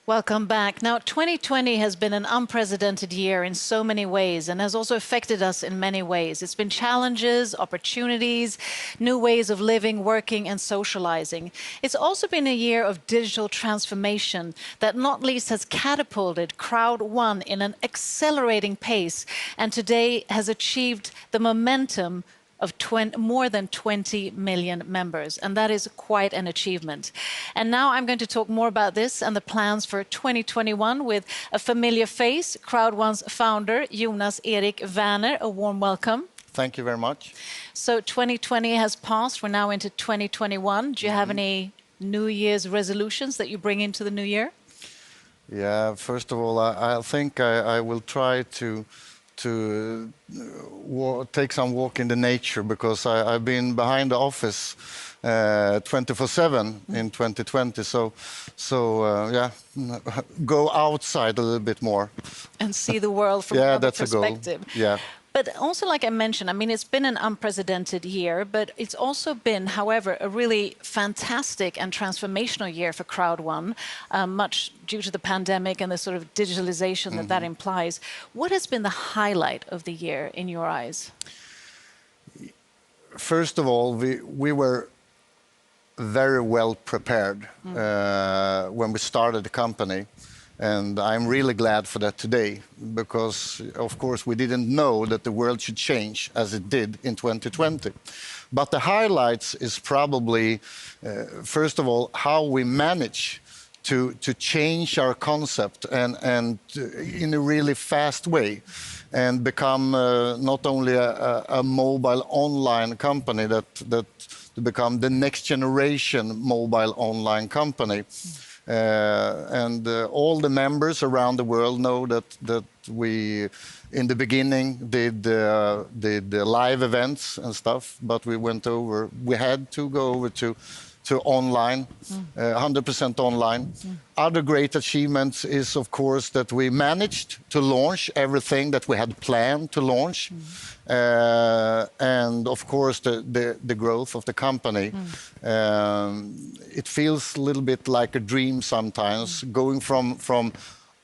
Welcome back. Now, 2020 has been an unprecedented year in so many ways and has also affected us in many ways. It's been challenges, opportunities, new ways of living, working, and socializing. It's also been a year of digital transformation that not least has catapulted Crowd1 in an accelerating pace and today has achieved the momentum of more than 20 million members, and that is quite an achievement. And now I'm going to talk more about this and the plans for 2021 with a familiar face, Crowd1's founder, Jonas Erik Werner. A warm welcome. Thank you very much. So 2020 has passed. We're now into 2021. Do you have any New Year's resolutions that you bring into the new year? Yeah, first of all, I think I will try to take some walk in the nature because I've been behind the office 24/7 in 2020. So yeah, go outside a little bit more and see the world from yeah, another that's perspective. A goal. Yeah. But also, like I mentioned, I mean, it's been an unprecedented year, but it's also been, however, a really fantastic and transformational year for Crowd1, much due to the pandemic and the sort of digitalization that that implies. What has been the highlight of the year in your eyes? First of all, we were very well prepared when we started the company. And I'm really glad for that today, because, of course, we didn't know that the world should change as it did in 2020. But the highlights is probably, first of all, how we manage to change our concept and in a really fast way and become not only a mobile online company, that to become the next generation mobile online company. And all the members around the world know that we, in the beginning, did live events and stuff, but we had to go over to online, 100% online. Other great achievements is, of course, that we managed to launch everything that we had planned to launch. And of course, the growth of the company. It feels a little bit like a dream sometimes, going from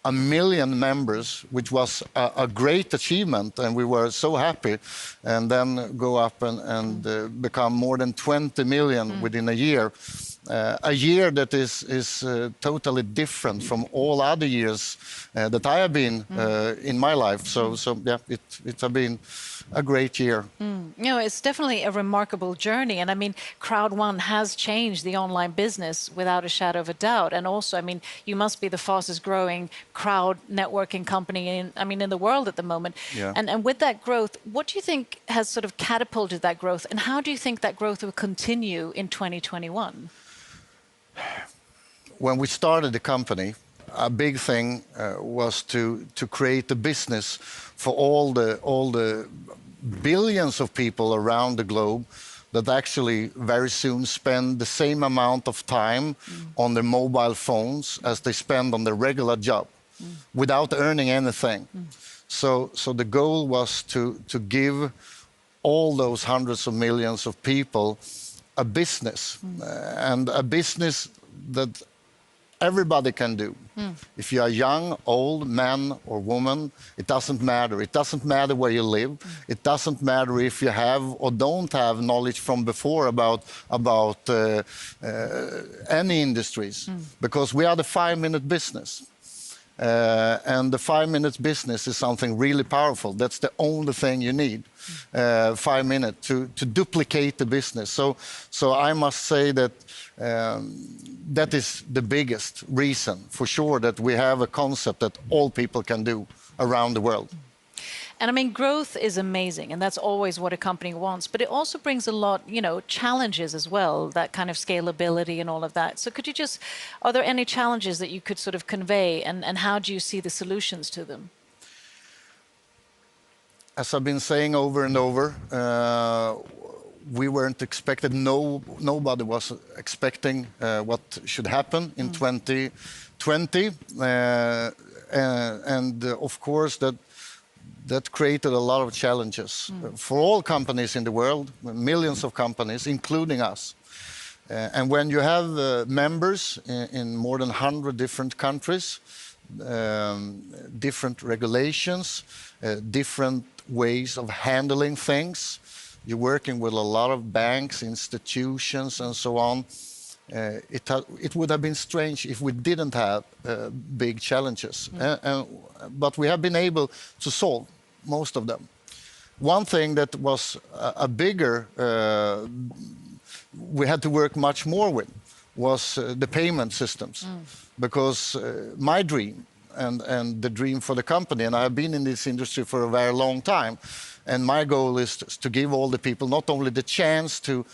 1 million members, which was a great achievement, and we were so happy, and then go up and become more than 20 million within a year. A year that is totally different from all other years that I have been in my life. So yeah, it has been a great year. You know, it's definitely a remarkable journey. And I mean, Crowd1 has changed the online business without a shadow of a doubt. And also, I mean, you must be the fastest growing crowd networking company in the world at the moment. Yeah. And with that growth, what do you think has sort of catapulted that growth? And how do you think that growth will continue in 2021? When we started the company, a big thing was to create a business for all the billions of people around the globe that actually very soon spend the same amount of time on their mobile phones as they spend on their regular job without earning anything. So the goal was to give all those hundreds of millions of people a business, and a business that everybody can do. If you are young, old, man or woman, it doesn't matter. It doesn't matter where you live. It doesn't matter if you have or don't have knowledge from before about any industries, because we are the 5-minute business. And the 5-minute business is something really powerful. That's the only thing you need, 5 minutes to duplicate the business. So I must say that that is the biggest reason, for sure, that we have a concept that all people can do around the world. And I mean, growth is amazing, and that's always what a company wants. But it also brings a lot, challenges as well, that kind of scalability and all of that. So are there any challenges that you could sort of convey, and how do you see the solutions to them? As I've been saying over and over, we weren't expected, nobody was expecting what should happen in 2020. And of course, that created a lot of challenges for all companies in the world, millions of companies, including us. And when you have members in more than 100 different countries, different regulations, different ways of handling things, you're working with a lot of banks, institutions, and so on. It would have been strange if we didn't have big challenges. But we have been able to solve most of them. One thing that was a bigger, we had to work much more with, was the payment systems. Because my dream and the dream for the company, and I have been in this industry for a very long time, and my goal is to give all the people not only the chance to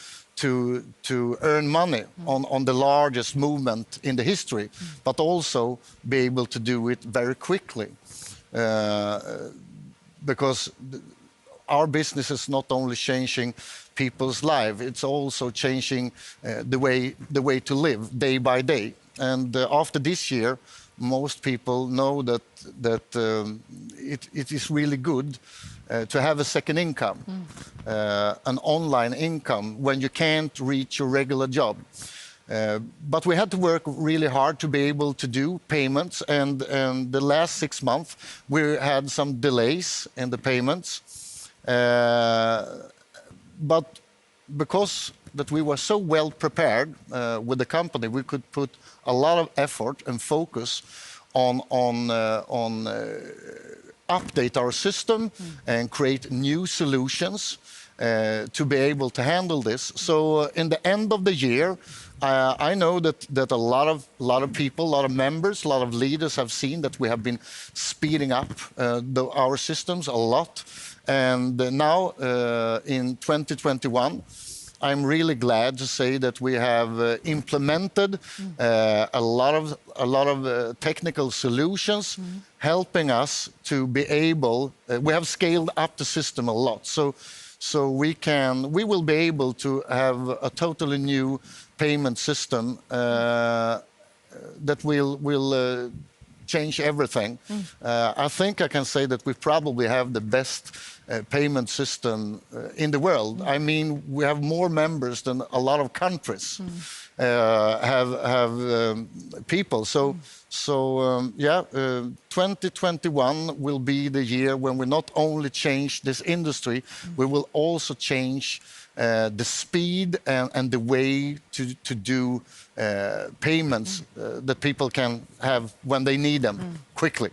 earn money on the largest movement in the history, but also be able to do it very quickly. Because our business is not only changing people's life, it's also changing the way to live day by day. And after this year, most people know that it is really good to have a second income, an online income when you can't reach your regular job. But we had to work really hard to be able to do payments, and the last 6 months we had some delays in the payments. But because that we were so well prepared with the company, we could put a lot of effort and focus on update our system and create new solutions to be able to handle this. So in the end of the year, I know that a lot of people, a lot of members, a lot of leaders have seen that we have been speeding up our systems a lot. And now in 2021, I'm really glad to say that we have implemented a lot of technical solutions helping us to be able. We have scaled up the system a lot, so we will be able to have a totally new payment system that will change everything. I think I can say that we probably have the best payment system in the world. I mean, we have more members than a lot of countries have people. So 2021 will be the year when we not only change this industry, we will also change the speed and the way to do payments that people can have when they need them quickly.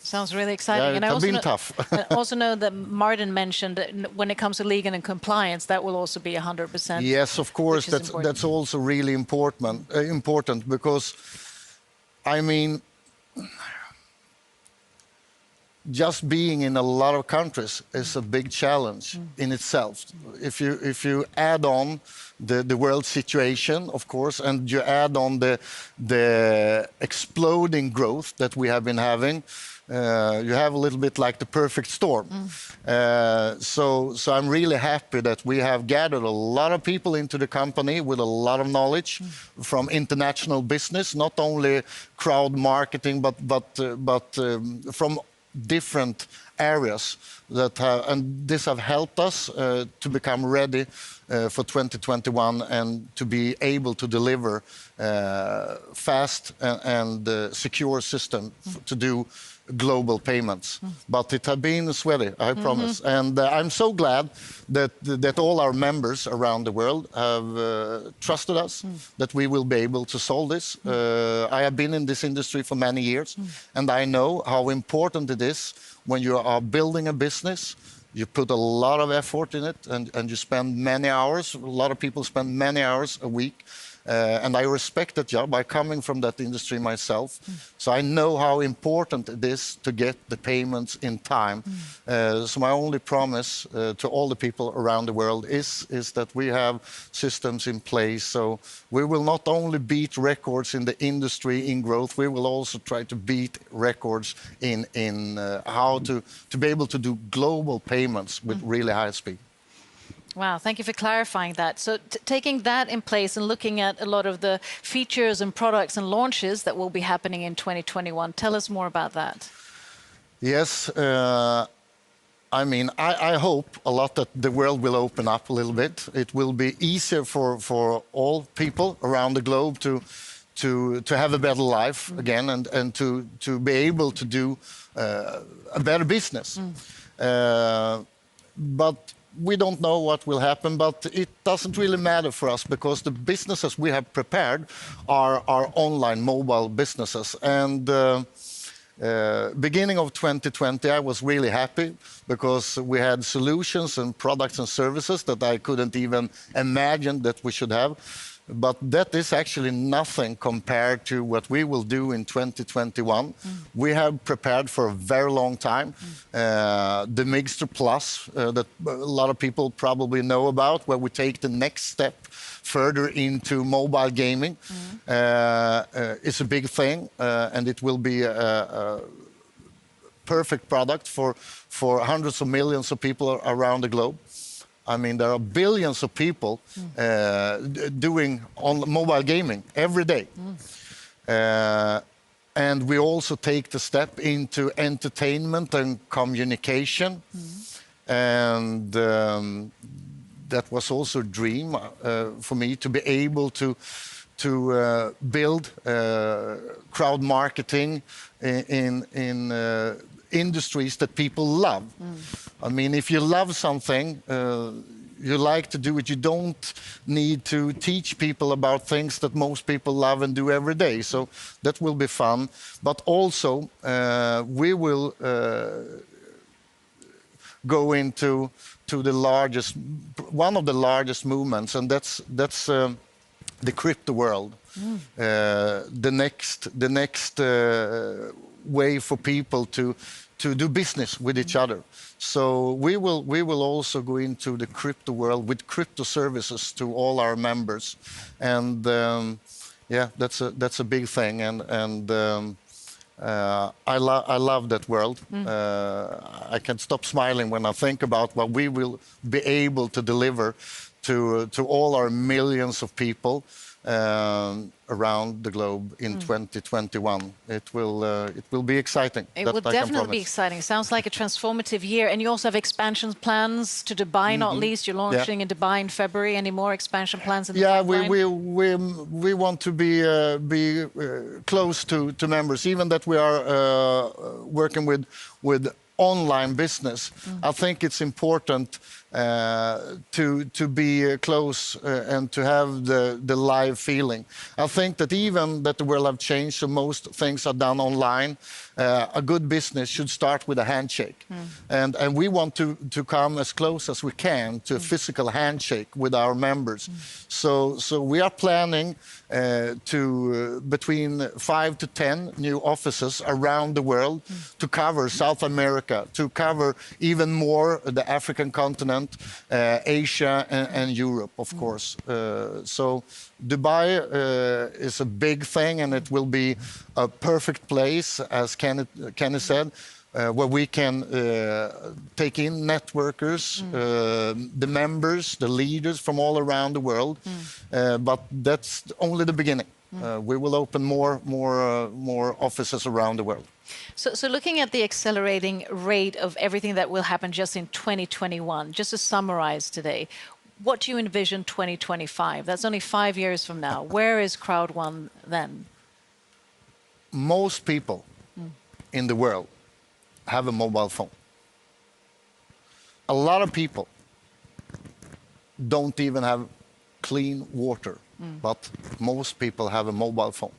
Sounds really exciting. Yeah, And I it's also been know, tough. I also know that Martin mentioned that when it comes to legal and compliance, that will also be 100%. Yes, of course, that's also really important because, I mean, just being in a lot of countries is a big challenge in itself. If you add on the world situation, of course, and you add on the exploding growth that we have been having, you have a little bit like the perfect storm. So I'm really happy that we have gathered a lot of people into the company with a lot of knowledge from international business, not only crowd marketing, but from different areas that and this have helped us to become ready for 2021 and to be able to deliver fast and secure system to do global payments. But it has been sweaty, I promise. And I'm so glad that all our members around the world have trusted us, that we will be able to solve this. I have been in this industry for many years, and I know how important it is when you are building a business. You put a lot of effort in it, and you spend many hours. A lot of people spend many hours a week. And I respect that job. I coming from that industry myself, so I know how important it is to get the payments in time. So my only promise to all the people around the world is that we have systems in place. So we will not only beat records in the industry in growth, we will also try to beat records in how to be able to do global payments with really high speed. Wow, thank you for clarifying that. So taking that in place and looking at a lot of the features and products and launches that will be happening in 2021, tell us more about that. Yes, I mean, I hope a lot that the world will open up a little bit. It will be easier for all people around the globe to have a better life again and to be able to do a better business. But we don't know what will happen, but it doesn't really matter for us because the businesses we have prepared are online mobile businesses. And beginning of 2020, I was really happy because we had solutions and products and services that I couldn't even imagine that we should have. But that is actually nothing compared to what we will do in 2021. We have prepared for a very long time. The Migster Plus, that a lot of people probably know about, where we take the next step further into mobile gaming, is a big thing, and it will be a perfect product for hundreds of millions of people around the globe. I mean, there are billions of people doing on mobile gaming every day. And we also take the step into entertainment and communication. And that was also a dream for me to be able to build crowd marketing in industries that people love. I mean, if you love something, you like to do it, you don't need to teach people about things that most people love and do every day. So that will be fun. But also, we will go into one of the largest movements, and that's the crypto world. The next way for people to do business with each other. So we will also go into the crypto world with crypto services to all our members, and yeah, that's a big thing, and I love that world. I can't stop smiling when I think about what we will be able to deliver to all our millions of people around the globe in 2021. It will be exciting. It will definitely be exciting. Sounds like a transformative year. And you also have expansion plans to Dubai, not least. You're launching in Dubai in February. Any more expansion plans in the pipeline? We want to be close to members, even that we are working with online business. I think it's important to be close and to have the live feeling. I think that even that the world have changed, so most things are done online. A good business should start with a handshake, and we want to come as close as we can to a physical handshake with our members. So we are planning to between 5 to 10 new offices around the world to cover South America, to cover even more the African continent, Asia and Europe, of course. So Dubai is a big thing, and it will be a perfect place, as Kenny said, where we can take in networkers, the members, the leaders from all around the world. But that's only the beginning. We will open more offices around the world. So looking at the accelerating rate of everything that will happen just in 2021, just to summarize today, what do you envision 2025? That's only 5 years from now. Where is Crowd1 then? Most people in the world have a mobile phone. A lot of people don't even have clean water, but most people have a mobile phone.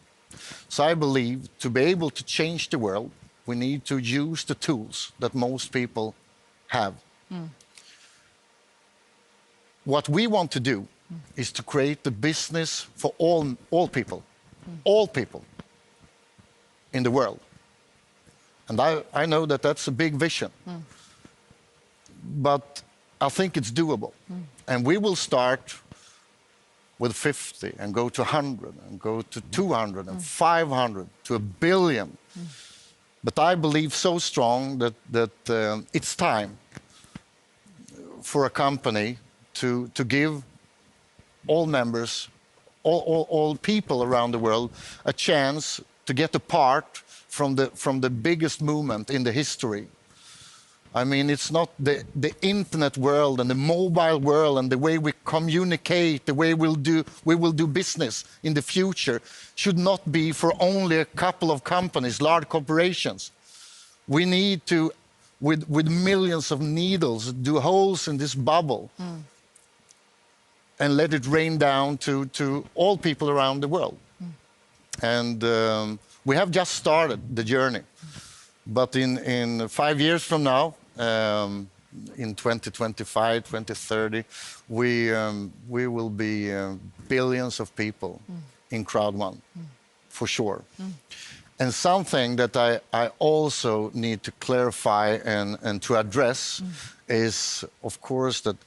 So I believe to be able to change the world, we need to use the tools that most people have. What we want to do is to create the business for all people in the world. And I know that that's a big vision, but I think it's doable. And we will start with 50 and go to 100 and go to 200 and 500 to 1 billion. But I believe so strong that it's time for a company to give all members, all people around the world, a chance to get a part from the biggest movement in the history. I mean, it's not the internet world and the mobile world and the way we communicate, the way we will do business in the future should not be for only a couple of companies, large corporations. We need to, with millions of needles, do holes in this bubble and let it rain down to all people around the world. And we have just started the journey. But in 5 years from now, in 2025, 2030, we will be billions of people in Crowd1, for sure. And something that I also need to clarify and to address is, of course, that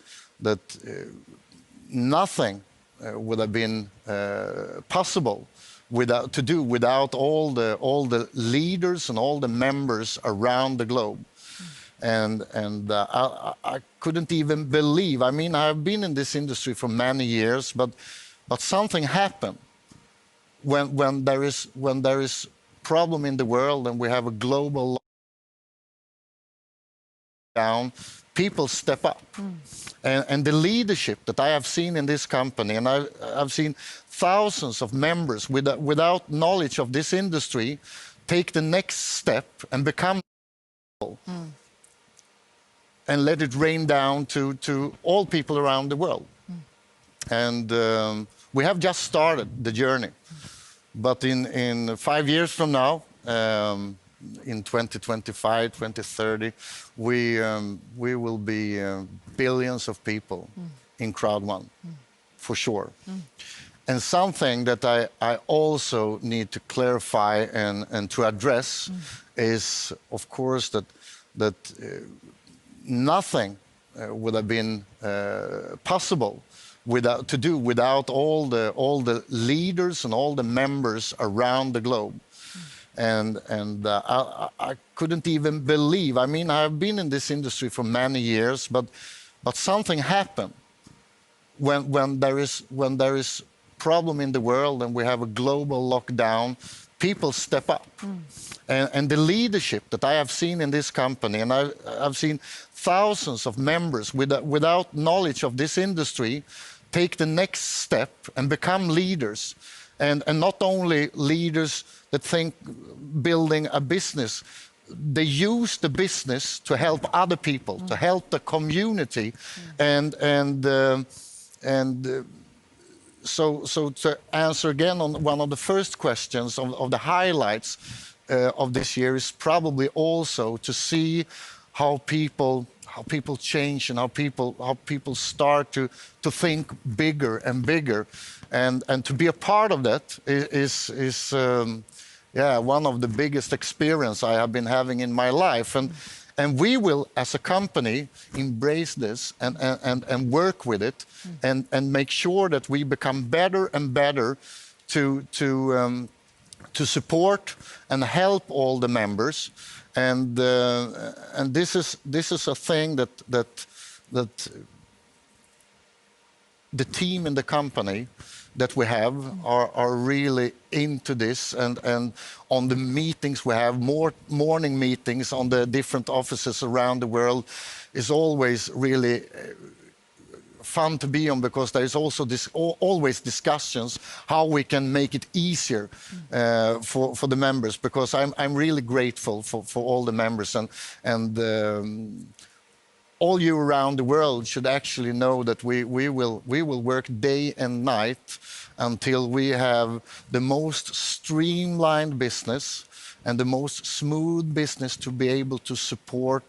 nothing would have been possible without all the leaders and all the members around the globe. And I couldn't even believe. I mean, I've been in this industry for many years, but something happened when there is problem in the world and we have a global lockdown. People step up. And the leadership that I have seen in this company, and I've seen thousands of members without knowledge of this industry take the next step and become and let it rain down to all people around the world. And we have just started the journey. But in 5 years from now, in 2025, 2030, we will be billions of people in Crowd1, for sure. And something that I also need to clarify and to address is, of course, that nothing would have been possible without all the leaders and all the members around the globe. And I couldn't even believe. I mean, I've been in this industry for many years, but something happened when there is problem in the world and we have a global lockdown. People step up, and the leadership that I have seen in this company, and I've seen thousands of members without knowledge of this industry take the next step and become leaders. And not only leaders that think building a business, they use the business to help other people, to help the community. So to answer again on one of the first questions of the highlights of this year is probably also to see how people change and how people start to think bigger and bigger, and to be a part of that is one of the biggest experience I have been having in my life, and we will as a company embrace this and work with it and make sure that we become better and better to support and help all the members. And this is a thing that the team in the company that we have are really into this, and on the meetings we have, morning meetings on the different offices around the world, is always really fun to be on, because there is also always discussions how we can make it easier for the members, because I'm really grateful for all the members, and all you around the world should actually know that we will work day and night until we have the most streamlined business and the most smooth business to be able to support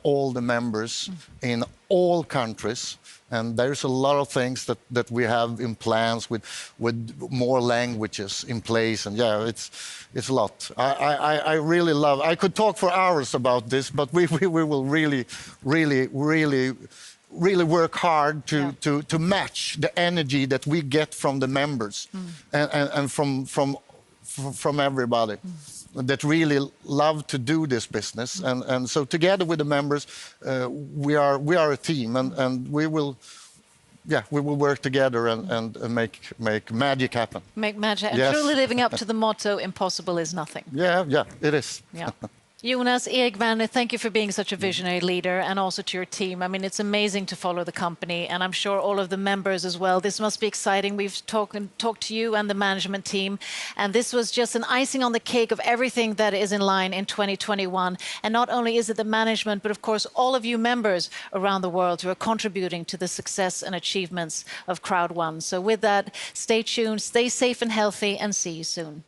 all the members in all countries. And there's a lot of things that we have in plans with more languages in place, and yeah, it's a lot. I really love. I could talk for hours about this, but we will really work hard to match the energy that we get from the members and from everybody that really love to do this business, and so together with the members, we are a team, and we will work together and make magic happen. Make magic, and Yes. truly living up to the motto, impossible is nothing. Yeah, it is. Yeah. Jonas, Erik Werner, thank you for being such a visionary leader, and also to your team. I mean, it's amazing to follow the company, and I'm sure all of the members as well. This must be exciting. We've talked to you and the management team, and this was just an icing on the cake of everything that is in line in 2021. And not only is it the management, but of course, all of you members around the world who are contributing to the success and achievements of Crowd One. So with that, stay tuned, stay safe and healthy, and see you soon.